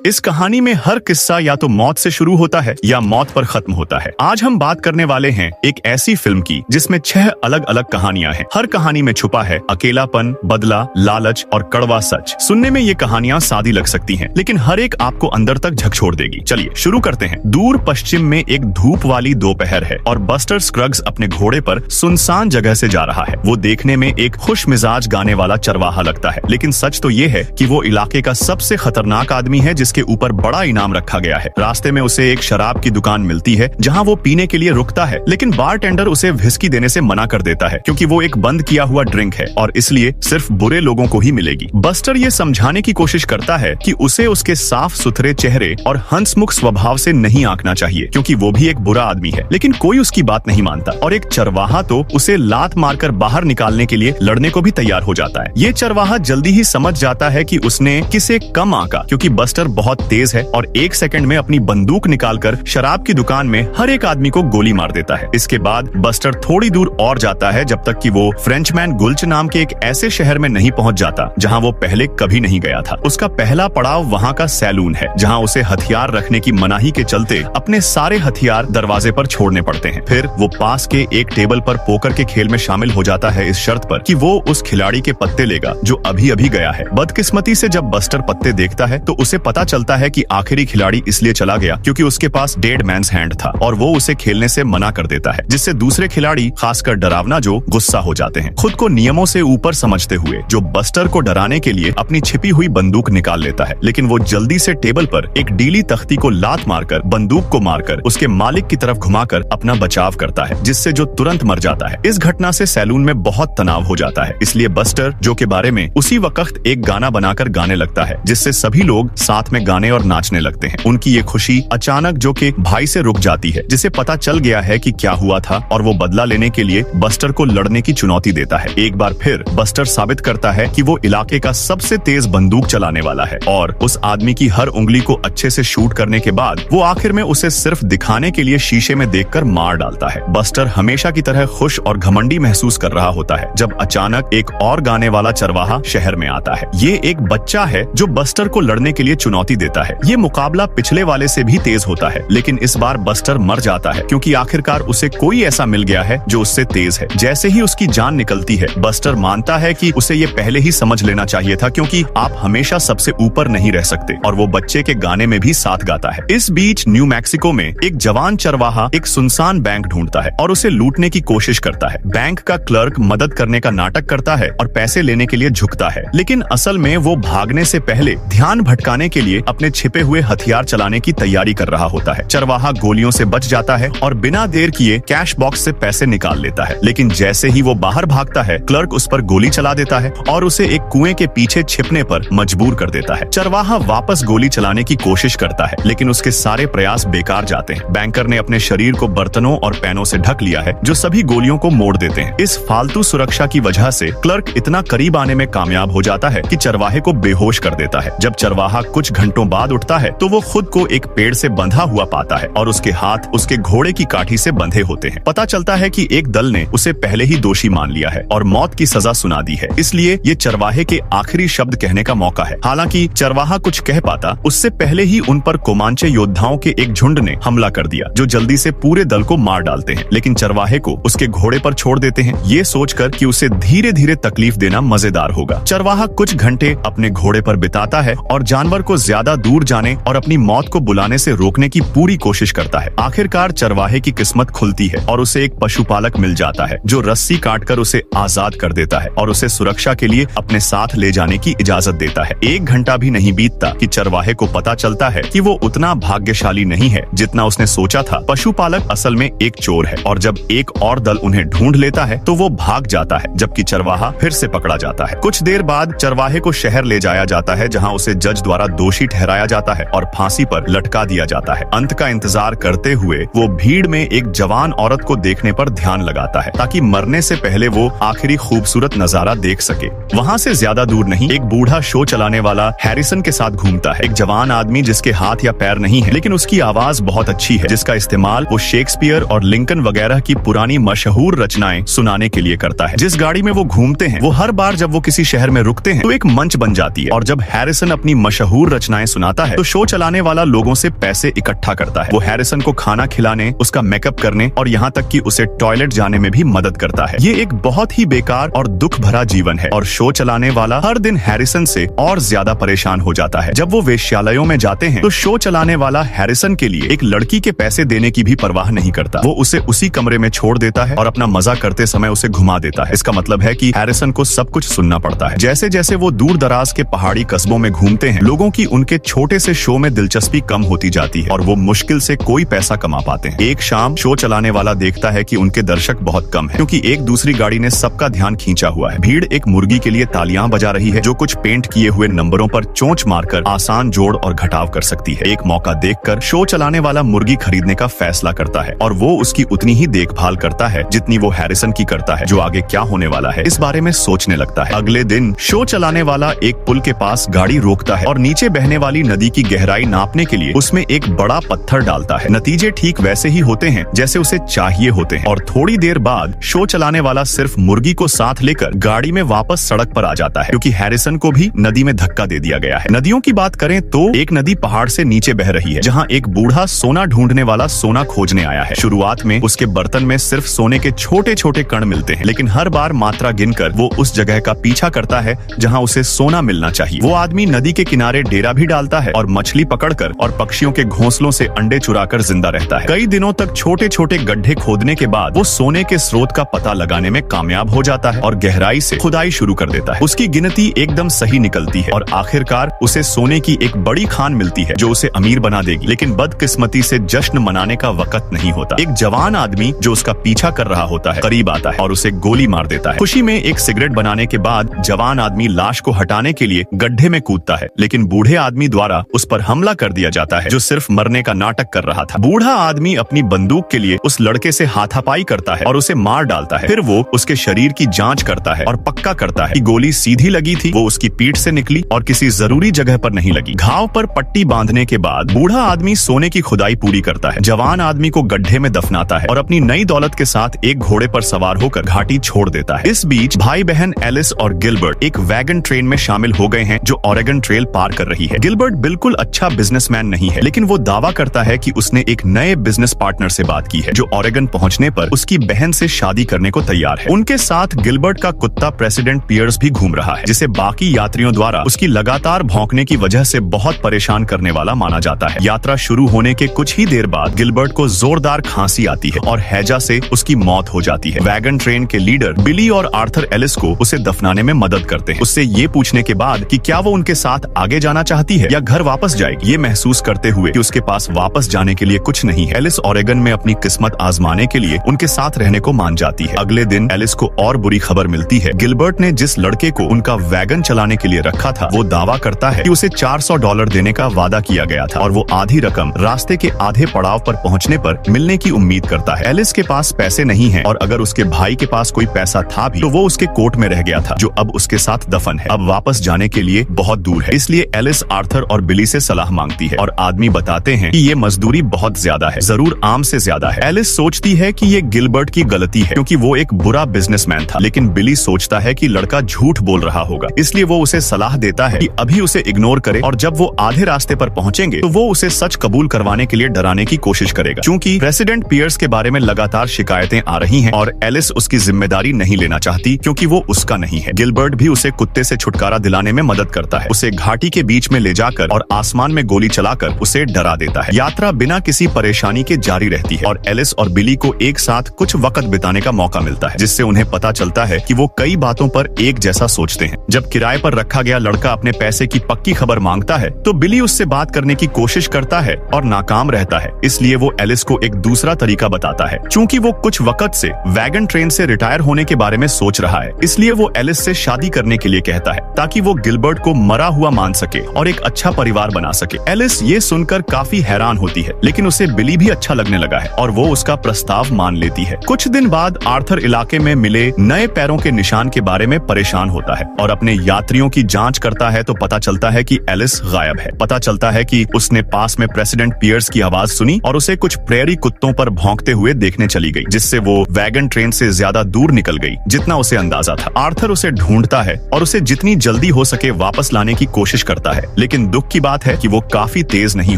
इस कहानी में हर किस्सा या तो मौत से शुरू होता है या मौत पर खत्म होता है। आज हम बात करने वाले हैं एक ऐसी फिल्म की जिसमें 6 अलग अलग कहानियां हैं। हर कहानी में छुपा है अकेलापन, बदला, लालच और कड़वा सच। सुनने में ये कहानियां सादी लग सकती हैं, लेकिन हर एक आपको अंदर तक झकझोर देगी। चलिए शुरू करते हैं। दूर पश्चिम में एक धूप वाली दोपहर है और बस्टर स्क्रग्स अपने घोड़े पर सुनसान जगह से जा रहा है। वो देखने में एक खुश मिजाज गाने वाला चरवाहा लगता है, लेकिन सच तो ये है कि वो इलाके का सबसे खतरनाक आदमी है जिसके ऊपर बड़ा इनाम रखा गया है। रास्ते में उसे एक शराब की दुकान मिलती है जहां वो पीने के लिए रुकता है, लेकिन बारटेंडर उसे व्हिस्की देने से मना कर देता है क्योंकि वो एक बंद किया हुआ ड्रिंक है और इसलिए सिर्फ बुरे लोगों को ही मिलेगी। बस्टर ये समझाने की कोशिश करता है कि उसे उसके साफ सुथरे चेहरे और हंसमुख स्वभाव से नहीं आंकना चाहिए क्योंकि वो भी एक बुरा आदमी है, लेकिन कोई उसकी बात नहीं मानता और एक चरवाहा तो उसे लात मारकर बाहर निकालने के लिए लड़ने को भी तैयार हो जाता है। ये चरवाहा जल्दी ही समझ जाता है कि उसने किसे कम आंका क्योंकि बस्टर बहुत तेज है और 1 सेकंड में अपनी बंदूक निकालकर शराब की दुकान में हर एक आदमी को गोली मार देता है। इसके बाद बस्टर थोड़ी दूर और जाता है जब तक कि वो फ्रेंचमैन गुल्च नाम के एक ऐसे शहर में नहीं पहुंच जाता जहां वो पहले कभी नहीं गया था। उसका पहला पड़ाव वहां का सैलून है जहां उसे हथियार रखने की मनाही के चलते अपने सारे हथियार दरवाजे पर छोड़ने पड़ते हैं। फिर वो पास के एक टेबल पर पोकर के खेल में शामिल हो जाता है इस शर्त पर कि वो उस खिलाड़ी के पत्ते लेगा जो अभी अभी गया है। बदकिस्मती से जब बस्टर पत्ते देखता है तो उसे पता चलता है कि आखिरी खिलाड़ी इसलिए चला गया क्योंकि उसके पास डेड मैन्स हैंड था और वो उसे खेलने से मना कर देता है, जिससे दूसरे खिलाड़ी खासकर डरावना जो गुस्सा हो जाते हैं। खुद को नियमों से ऊपर समझते हुए जो बस्टर को डराने के लिए अपनी छिपी हुई बंदूक निकाल लेता है, लेकिन वो जल्दी से टेबल पर एक डीली तख्ती को लात मारकर बंदूक को मारकर उसके मालिक की तरफ घुमाकर अपना बचाव करता है, जिससे जो तुरंत मर जाता है। इस घटना से सैलून में बहुत तनाव हो जाता है, इसलिए बस्टर जो के बारे में उसी वक्त एक गाना बनाकर गाने लगता है, जिससे सभी लोग साथ में गाने और नाचने लगते हैं। उनकी ये खुशी अचानक जो के भाई से रुक जाती है, जिसे पता चल गया है कि क्या हुआ था और वो बदला लेने के लिए बस्टर को लड़ने की चुनौती देता है। एक बार फिर बस्टर साबित करता है कि वो इलाके का सबसे तेज बंदूक चलाने वाला है और उस आदमी की हर उंगली को अच्छे से शूट करने के बाद वो आखिर में उसे सिर्फ दिखाने के लिए शीशे में देखकर मार डालता है। बस्टर हमेशा की तरह खुश और घमंडी महसूस कर रहा होता है जब अचानक एक और गाने वाला चरवाहा शहर में आता है। ये एक बच्चा है जो बस्टर को लड़ने के लिए चुनौती देता है। ये मुकाबला पिछले वाले से भी तेज होता है, लेकिन इस बार बस्टर मर जाता है क्योंकि आखिरकार उसे कोई ऐसा मिल गया है जो उससे तेज है। जैसे ही उसकी जान निकलती है, बस्टर मानता है कि उसे ये पहले ही समझ लेना चाहिए था क्योंकि आप हमेशा सबसे ऊपर नहीं रह सकते, और वो बच्चे के गाने में भी साथ गाता है। इस बीच न्यू मैक्सिको में एक जवान चरवाहा एक सुनसान बैंक ढूंढता है और उसे लूटने की कोशिश करता है। बैंक का क्लर्क मदद करने का नाटक करता है और पैसे लेने के लिए झुकता है, लेकिन असल में वो भागने से पहले ध्यान भटकाने के लिए अपने छिपे हुए हथियार चलाने की तैयारी कर रहा होता है। चरवाहा गोलियों से बच जाता है और बिना देर किए कैश बॉक्स से पैसे निकाल लेता है, लेकिन जैसे ही वो बाहर भागता है, क्लर्क उस पर गोली चला देता है और उसे एक कुएं के पीछे छिपने पर मजबूर कर देता है। चरवाहा वापस गोली चलाने की कोशिश करता है, लेकिन उसके सारे प्रयास बेकार जाते हैं। बैंकर ने अपने शरीर को बर्तनों और पैनों से ढक लिया है जो सभी गोलियों को मोड़ देते हैं। इस फालतू सुरक्षा की वजह से क्लर्क इतना करीब आने में कामयाब हो जाता है कि चरवाहे को बेहोश कर देता है। जब चरवाहा कुछ घंटों बाद उठता है तो वो खुद को एक पेड़ से बंधा हुआ पाता है और उसके हाथ उसके घोड़े की काठी से बंधे होते हैं। पता चलता है कि एक दल ने उसे पहले ही दोषी मान लिया है और मौत की सजा सुना दी है, इसलिए ये चरवाहे के आखिरी शब्द कहने का मौका है। हालांकि चरवाहा कुछ कह पाता उससे पहले ही उन पर कोमांचे योद्धाओं के एक झुंड ने हमला कर दिया जो जल्दी से पूरे दल को मार डालते हैं, लेकिन चरवाहे को उसके घोड़े पर छोड़ देते हैं, ये सोचकर कि उसे धीरे धीरे तकलीफ देना मजेदार होगा। चरवाहा कुछ घंटे अपने घोड़े पर बिताता है और जानवर को ज्यादा दूर जाने और अपनी मौत को बुलाने से रोकने की पूरी कोशिश करता है। आखिरकार चरवाहे की किस्मत खुलती है और उसे एक पशुपालक मिल जाता है जो रस्सी काटकर उसे आजाद कर देता है और उसे सुरक्षा के लिए अपने साथ ले जाने की इजाजत देता है। 1 घंटा भी नहीं बीतता कि चरवाहे को पता चलता है कि वो उतना भाग्यशाली नहीं है जितना उसने सोचा था। पशुपालक असल में एक चोर है और जब एक और दल उन्हें ढूंढ लेता है तो वो भाग जाता है, जबकि चरवाहा फिर से पकड़ा जाता है। कुछ देर बाद चरवाहे को शहर ले जाया जाता है जहाँ उसे जज द्वारा दोषी ठहराया जाता है और फांसी पर लटका दिया जाता है। अंत का इंतजार करते हुए वो भीड़ में एक जवान औरत को देखने पर ध्यान लगाता है ताकि मरने से पहले वो आखिरी खूबसूरत नजारा देख सके। वहाँ से ज्यादा दूर नहीं एक बूढ़ा शो चलाने वाला हैरिसन के साथ घूमता है, एक जवान आदमी जिसके हाथ या पैर नहीं है, लेकिन उसकी आवाज बहुत अच्छी है जिसका इस्तेमाल वो शेक्सपियर और लिंकन वगैरह की पुरानी मशहूर रचनाएं सुनाने के लिए करता है। जिस गाड़ी में वो घूमते हैं वो हर बार जब वो किसी शहर में रुकते हैं तो एक मंच बन जाती है और जब हैरिसन अपनी मशहूर रचना रचनाएं सुनाता है तो शो चलाने वाला लोगों से पैसे इकट्ठा करता है। वो हैरिसन को खाना खिलाने, उसका मेकअप करने और यहाँ तक कि उसे टॉयलेट जाने में भी मदद करता है। ये एक बहुत ही बेकार और दुख भरा जीवन है और शो चलाने वाला हर दिन हैरिसन से और ज्यादा परेशान हो जाता है। जब वो वेश्यालयों में जाते हैं तो शो चलाने वाला हैरिसन के लिए एक लड़की के पैसे देने की भी परवाह नहीं करता। वो उसे उसी कमरे में छोड़ देता है और अपना मजा करते समय उसे घुमा देता है। इसका मतलब है कि हैरिसन को सब कुछ सुनना पड़ता है। जैसे जैसे वो दूर दराज के पहाड़ी कस्बों में घूमते हैं, लोगों की उनके छोटे से शो में दिलचस्पी कम होती जाती है और वो मुश्किल से कोई पैसा कमा पाते हैं। एक शाम शो चलाने वाला देखता है कि उनके दर्शक बहुत कम हैं, क्योंकि एक दूसरी गाड़ी ने सबका ध्यान खींचा हुआ है। भीड़ एक मुर्गी के लिए तालियां बजा रही है जो कुछ पेंट किए हुए नंबरों पर चोंच मारकर आसान जोड़ और घटाव कर सकती है। एक मौका देखकर शो चलाने वाला मुर्गी खरीदने का फैसला करता है और वो उसकी उतनी ही देखभाल करता है जितनी वो हैरिसन की करता है। जो आगे क्या होने वाला है इस बारे में सोचने लगता है। अगले दिन शो चलाने वाला एक पुल के पास गाड़ी रोकता है और नीचे बहने वाली नदी की गहराई नापने के लिए उसमें एक बड़ा पत्थर डालता है। नतीजे ठीक वैसे ही होते हैं जैसे उसे चाहिए होते हैं और थोड़ी देर बाद शो चलाने वाला सिर्फ मुर्गी को साथ लेकर गाड़ी में वापस सड़क पर आ जाता है, क्योंकि हैरिसन को भी नदी में धक्का दे दिया गया है। नदियों की बात करें तो एक नदी पहाड़ से नीचे बह रही है जहाँ एक बूढ़ा सोना ढूंढने वाला सोना खोजने आया है। शुरुआत में उसके बर्तन में सिर्फ सोने के छोटे छोटे कण मिलते हैं, लेकिन हर बार मात्रा गिनकर वो उस जगह का पीछा करता है जहाँ उसे सोना मिलना चाहिए। वो आदमी नदी के किनारे डेरा भी डालता है और मछली पकड़कर और पक्षियों के घोंसलों से अंडे चुराकर जिंदा रहता है। कई दिनों तक छोटे छोटे गड्ढे खोदने के बाद वो सोने के स्रोत का पता लगाने में कामयाब हो जाता है और गहराई से खुदाई शुरू कर देता है। उसकी गिनती एकदम सही निकलती है और आखिरकार उसे सोने की एक बड़ी खान मिलती है जो उसे अमीर बना देगी। लेकिन बदकिस्मती से जश्न मनाने का वक्त नहीं होता। एक जवान आदमी जो उसका पीछा कर रहा होता है करीब आता है और उसे गोली मार देता है। खुशी में एक सिगरेट बनाने के बाद जवान आदमी लाश को हटाने के लिए गड्ढे में कूदता है, लेकिन बूढ़े आदमी द्वारा उस पर हमला कर दिया जाता है जो सिर्फ मरने का नाटक कर रहा था। बूढ़ा आदमी अपनी बंदूक के लिए उस लड़के से हाथापाई करता है और उसे मार डालता है। फिर वो उसके शरीर की जांच करता है और पक्का करता है कि गोली सीधी लगी थी, वो उसकी पीठ से निकली और किसी जरूरी जगह पर नहीं लगी। घाव पर पट्टी बांधने के बाद बूढ़ा आदमी सोने की खुदाई पूरी करता है। जवान आदमी को गड्ढे में दफनाता है और अपनी नई दौलत के साथ एक घोड़े पर सवार होकर घाटी छोड़ देता है। इस बीच भाई बहन एलिस और गिलबर्ट एक वैगन ट्रेन में शामिल हो गए हैं जो ऑरेगन ट्रेल पार कर रही है। गिलबर्ट बिल्कुल अच्छा बिजनेसमैन नहीं है, लेकिन वो दावा करता है कि उसने एक नए बिजनेस पार्टनर से बात की है जो ऑरेगन पहुंचने पर उसकी बहन से शादी करने को तैयार है। उनके साथ गिलबर्ट का कुत्ता प्रेसिडेंट पियर्स भी घूम रहा है, जिसे बाकी यात्रियों द्वारा उसकी लगातार भौंकने की वजह से बहुत परेशान करने वाला माना जाता है। यात्रा शुरू होने के कुछ ही देर बाद गिलबर्ट को जोरदार खांसी आती है और हैजा से उसकी मौत हो जाती है। वैगन ट्रेन के लीडर बिली और आर्थर एलिस को उसे दफनाने में मदद करते हैं, उससे ये पूछने के बाद कि क्या वो उनके साथ आगे जाना चाहती है या घर वापस जाएगी। ये महसूस करते हुए कि उसके पास वापस जाने के लिए कुछ नहीं है, एलिस ऑरेगन में अपनी किस्मत आजमाने के लिए उनके साथ रहने को मान जाती है। अगले दिन एलिस को और बुरी खबर मिलती है। गिलबर्ट ने जिस लड़के को उनका वैगन चलाने के लिए रखा था वो दावा करता है कि उसे $400 देने का वादा किया गया था और वो आधी रकम रास्ते के आधे पड़ाव पर पहुंचने पर मिलने की उम्मीद करता है। एलिस के पास पैसे नहीं है और अगर उसके भाई के पास कोई पैसा था भी तो वो उसके कोट में रह गया था जो अब उसके साथ दफन है। अब वापस जाने के लिए बहुत दूर है, इसलिए एलिस आर्थर और बिली से सलाह मांगती है और आदमी बताते हैं कि ये मजदूरी बहुत ज्यादा है, जरूर आम से ज्यादा है। एलिस सोचती है कि ये गिलबर्ट की गलती है क्योंकि वो एक बुरा बिजनेसमैन था, लेकिन बिली सोचता है कि लड़का झूठ बोल रहा होगा, इसलिए वो उसे सलाह देता है कि अभी उसे इग्नोर करे और जब वो आधे रास्ते पर पहुंचेंगे तो वो उसे सच कबूल करवाने के लिए डराने की कोशिश करेगा। क्योंकि प्रेसिडेंट पियर्स के बारे में लगातार शिकायतें आ रही हैं और एलिस उसकी जिम्मेदारी नहीं लेना चाहती क्योंकि वो उसका नहीं है। गिलबर्ट भी उसे कुत्ते से छुटकारा दिलाने में मदद करता है, उसे घाटी के बीच में ले जाकर और आसमान में गोली चलाकर उसे डरा देता है। यात्रा बिना किसी परेशानी के जारी रहती है और एलिस और बिली को एक साथ कुछ वक्त बिताने का मौका मिलता है, जिससे उन्हें पता चलता है कि वो कई बातों पर एक जैसा सोचते हैं। जब किराए पर रखा गया लड़का अपने पैसे की पक्की खबर मांगता है तो बिली उससे बात करने की कोशिश करता है और नाकाम रहता है, इसलिए वो एलिस को एक दूसरा तरीका बताता है। चूंकि वो कुछ वक्त से वैगन ट्रेन से रिटायर होने के बारे में सोच रहा है, इसलिए वो एलिस से शादी करने के लिए कहता है ताकि वो गिलबर्ट को मरा हुआ मान सके और एक अच्छा परिवार बना सके। एलिस ये सुनकर काफी हैरान होती है, लेकिन उसे बिली भी अच्छा लगने लगा है और वो उसका प्रस्ताव मान लेती है। कुछ दिन बाद आर्थर इलाके में मिले नए पैरों के निशान के बारे में परेशान होता है और अपने यात्रियों की जांच करता है तो पता चलता है कि एलिस गायब है। पता चलता है कि उसने पास में प्रेसिडेंट पियर्स की आवाज सुनी और उसे कुछ प्रेरी कुत्तों पर भौंकते हुए देखने चली गई, जिससे वो वैगन ट्रेन से ज्यादा दूर निकल गई जितना उसे अंदाजा था। आर्थर उसे ढूंढता है और उसे जितनी जल्दी हो सके वापस लाने की कोशिश करता है, लेकिन दुख की बात है कि वो काफी तेज नहीं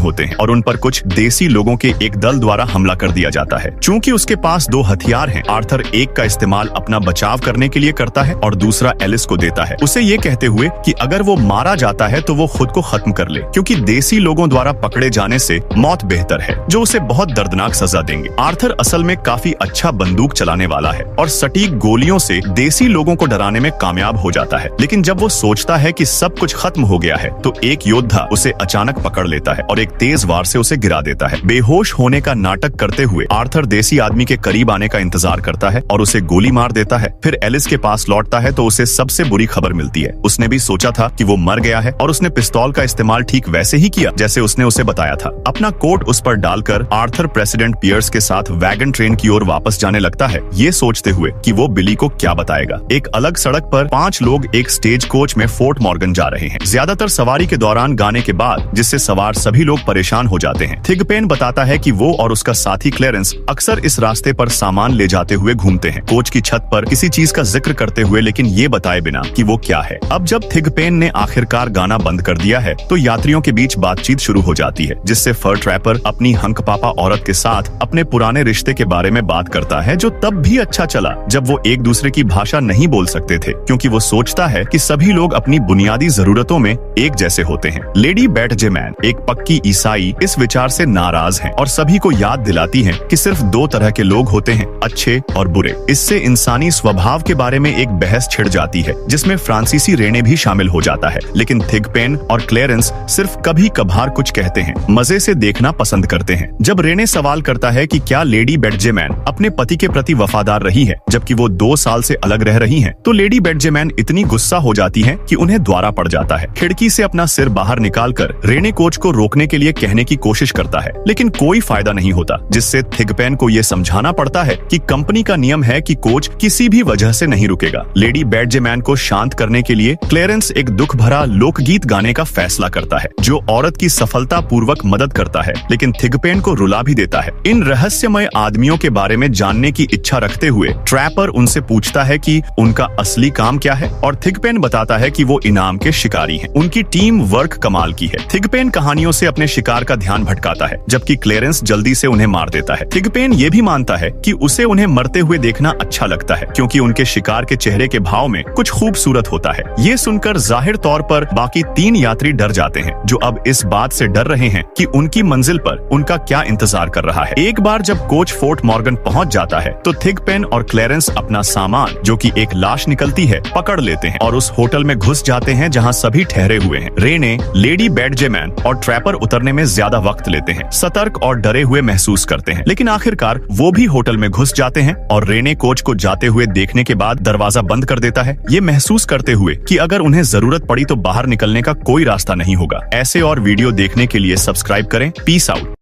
होते हैं और उन पर कुछ देसी लोगों के एक दल द्वारा हमला कर दिया जाता है। चूंकि उसके पास 2 हथियार हैं, आर्थर एक का इस्तेमाल अपना बचाव करने के लिए करता है और दूसरा एलिस को देता है, उसे ये कहते हुए कि अगर वो मारा जाता है तो वो खुद को खत्म कर ले, क्योंकि देसी लोगों द्वारा पकड़े जाने से मौत बेहतर है, जो उसे बहुत दर्दनाक सजा देंगे। आर्थर असल में काफी अच्छा बंदूक चलाने वाला है और सटीक गोलियों से देसी लोगों को डराने में कामयाब हो जाता है। लेकिन जब वो सोचता है कि सब कुछ खत्म हो गया है तो एक योद्धा उसे अचानक पकड़ लेता है और एक तेज वार से उसे गिरा देता है। बेहोश होने का नाटक करते हुए आर्थर देसी आदमी के करीब आने का इंतजार करता है और उसे गोली मार देता है। फिर एलिस के पास लौटता है तो उसे सबसे बुरी खबर मिलती है। उसने भी सोचा था कि वो मर गया है और उसने पिस्तौल का इस्तेमाल ठीक वैसे ही किया जैसे उसने उसे बताया था। अपना कोट उस पर डालकर आर्थर प्रेसिडेंट पियर्स के साथ वैगन ट्रेन की ओर वापस जाने लगता है, ये सोचते हुए कि वो बिली को क्या बताएगा। एक अलग सड़क पर 5 लोग एक स्टेज कोच में फोर्ट मॉर्गन जा रहे हैं। ज्यादातर सवारी के दौरान गाने के बाद, जिससे सवार सभी लोग परेशान हो जाते हैं। थिगपेन बताता है कि वो और उसका साथी क्लेरेंस अक्सर इस रास्ते पर सामान ले जाते हुए घूमते हैं, कोच की छत पर किसी चीज का जिक्र करते हुए, लेकिन ये बताए बिना कि वो क्या है। अब जब थिगपेन ने आखिरकार गाना बंद कर दिया है तो यात्रियों के बीच बातचीत शुरू हो जाती है, जिससे फर ट्रैपर अपनी हंकपापा औरत के साथ अपने पुराने रिश्ते के बारे में बात करता है, जो तब भी अच्छा चला जब वो एक दूसरे की भाषा नहीं बोल सकते थे, क्योंकि वो सोचता है कि सभी लोग अपनी बुनियादी जरूरतों में एक जैसे होते हैं। लेडी बैटजेमैन, एक पक्की ईसाई, इस विचार से नाराज है और सभी को याद दिलाती है कि सिर्फ 2 तरह के लोग होते हैं, अच्छे और बुरे। इससे इंसानी स्वभाव के बारे में एक बहस छिड़ जाती है, जिसमें फ्रांसीसी रेने भी शामिल हो जाता है। लेकिन थिगपेन और क्लेरेंस सिर्फ कभी कभार कुछ कहते हैं, मजे से देखना पसंद करते हैं। जब रेने सवाल करता है कि क्या लेडी बैटजेमैन अपने पति के प्रति वफादार रही है जबकि वो 2 साल से अलग रह रही हैं, तो लेडी बैटजेमैन इतनी गुस्सा हो जाती है कि उन्हें द्वारा पड़ जाता है। खिड़की से अपना सिर बाहर निकालकर रेने कोच को रोकने के लिए कहने की कोशिश करता है, लेकिन कोई फायदा नहीं होता, जिससे थिगपेन को ये समझाना पड़ता है कि कंपनी का नियम है कि कोच किसी भी वजह से नहीं रुकेगा। लेडी बैटजेमैन को शांत करने के लिए क्लेरेंस एक दुख भरा लोकगीत गाने का फैसला करता है, जो औरत की सफलता पूर्वक मदद करता है, लेकिन थिगपेन को रुला भी देता है। इन रहस्यमय आदमियों के बारे में जानने की इच्छा रखते हुए ट्रैपर उनसे पूछता है कि उनका असली काम क्या है, और थिगपेन बताता है कि वो इनाम के शिकारी हैं। उनकी टीम वर्क कमाल की है। थिगपेन कहानियों से अपने शिकार का ध्यान भटकाता है, जबकि क्लेरेंस जल्दी से उन्हें मार देता है। थिगपेन ये भी मानता है कि उसे उन्हें मरते हुए देखना अच्छा लगता है, क्योंकि उनके शिकार के चेहरे के भाव में कुछ खूबसूरत होता है। ये सुनकर जाहिर तौर पर बाकी 3 यात्री डर जाते हैं, जो अब इस बात से डर रहे हैं कि उनकी मंजिल पर उनका क्या इंतजार कर रहा है। एक बार जब कोच फोर्ट मॉर्गन पहुंच जाता है तो थिगपेन और क्लेरेंस अपना सामान, जो कि एक लाश निकलती है, पकड़ लेते हैं और उस होटल में घुस जाते हैं जहां सभी ठहरे हुए हैं। रेने, लेडी बैटजेमैन और ट्रैपर उतरने में ज्यादा वक्त लेते हैं, सतर्क और डरे हुए महसूस करते हैं, लेकिन आखिरकार वो भी होटल में घुस जाते हैं और रेने कोच को जाते हुए देखने के बाद दरवाजा बंद कर देता है, ये महसूस करते हुए कि अगर उन्हें जरूरत पड़ी तो बाहर निकलने का कोई रास्ता नहीं होगा। ऐसे और वीडियो देखने के लिए सब्सक्राइब करें। Peace out.